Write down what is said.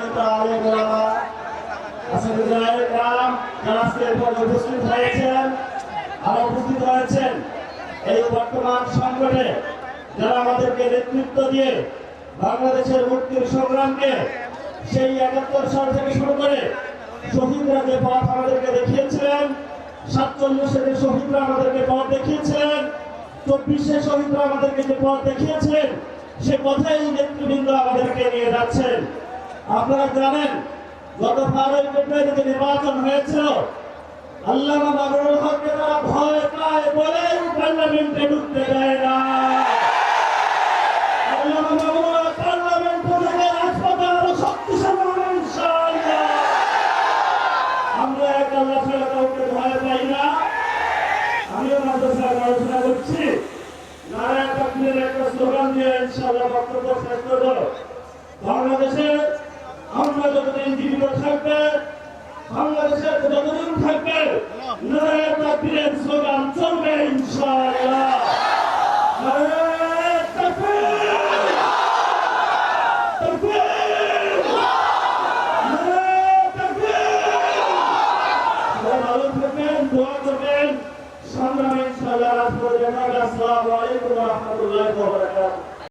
সম্মানিত আলেম ওলামা, আসসালামু আলাইকুম, যারা আজকে এখানে উপস্থিত হয়েছেন আর উপস্থিত হয়েছেন এই বর্তমান সংকটে যারা আমাদেরকে নেতৃত্ব দিয়ে বাংলাদেশের মুক্তির সংগ্রামকে সেই ৭১ সাল থেকে শুরু করে শহীদরা যে পথ আমাদেরকে দেখিয়েছিলেন, ৪৭ শহীদরা আমাদেরকে পথ দেখিয়েছিলেন, ২৪ শহীদরা আমাদেরকে যে পথ দেখিয়েছিলেন, সে পথেই নেতৃবৃন্দ আমাদেরকে নিয়ে যাচ্ছেন। আপনারা জানেন গত ১২ ফেব্রুয়ারি যে নির্বাচন হয়েছিল, আল্লামা মামুনুল হককে তারা ভয় পায় বলেই পার্লামেন্টে ঢুকতে দেয় না। আল্লামা মামুনুল হক পার্লামেন্ট থেকে রাজপথে আরো শক্তিশালী হবে ইনশাআল্লাহ। আমরা এক আল্লাহ ছাড়া কাউকে ভয় পাই না। আমিও মাদ্রাসায় আলোচনা করছি, নারায়ণ তাকবীরের একটা স্লোগান দিয়ে ইনশাআল্লাহ বক্তব্য শেষ করব। বাংলাদেশে আমরা যতদিন জীবিত থাকবে, বাংলাদেশের যতদিন থাকবে, নারায়ণ তাকবীরের স্লোগান চলবে ইনশাআল্লাহ। নারায়ণ তাকবীর, তাকবীর, নারায়ণ তাকবীর। সবাই ভালো থাকবেন, দোয়া করবেন। সংগ্রামে ইনশাআল্লাহ রাজপথে দেখা হবে। আসসালামু আলাইকুম ওয়া রাহমাতুল্লাহি ওয়া বারাকাতুহু।